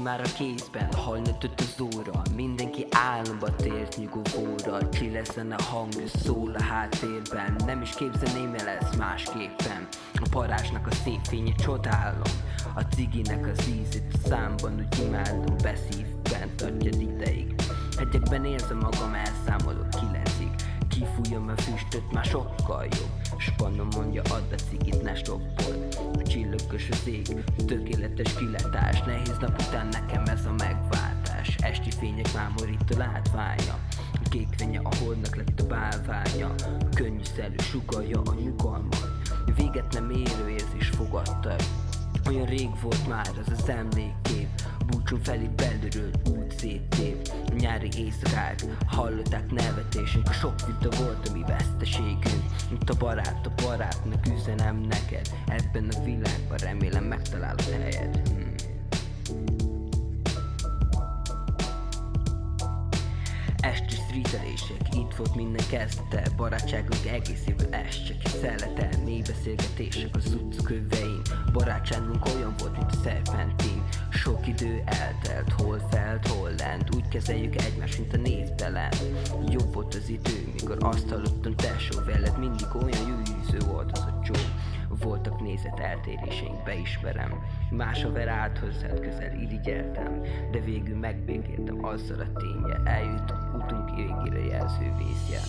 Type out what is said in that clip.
már a kézben, hallnatott az óra. Mindenki álomba tért nyugovóra. Csillezzen a hang, szól a háttérben. Nem is képzelném, mi lesz másképpen. A parázsnak a szép fényét csodálom, a ciginek az ízét a számban úgy imádom. Beszívben tartja ideig, hegyekben érzem magam, elszámolok 9-ig. Kifújom a füstöt, már sokkal jobb. Spannom mondja, add a cigit, ne stoppol. Csillogos az ég, tökéletes kilátás. Nehéz nap után nekem ez a megváltás. Esti fények mámorító látványa. A kék fénye a holdnak lett a bálványa. Könnyű szelő sugalja a nyugalmat. Véget nem érő érzés fogadta. Olyan rég volt már az az emlékkép. Búcsú felé belülről út széttép. A nyári éjszakák hallották nevetésünk. A sok vita volt a mi veszteségünk. Mint a barátnak üzenem neked. Ebben a világban remélem megtalálod helyed. Esti streetelések, itt volt minden kezdete. Barátságunk egész évvel csak egy szelete. Mély beszélgetések az utca kövein. Barátságunk olyan volt, mint a szerpentin. Sok idő eltelt, hol felt, hol lent. Úgy kezeljük egymást, mint a névtelen. Jobb volt az idő, mikor azt hallottam, tesó, veled mindig olyan jújűző volt az a csó. Voltak nézet eltéréseink, beismerem. Más haver állt hozzád, közel irigyeltem. De végül megbékéltem azzal a ténye. Eljutott utunk végére jelző vészjel.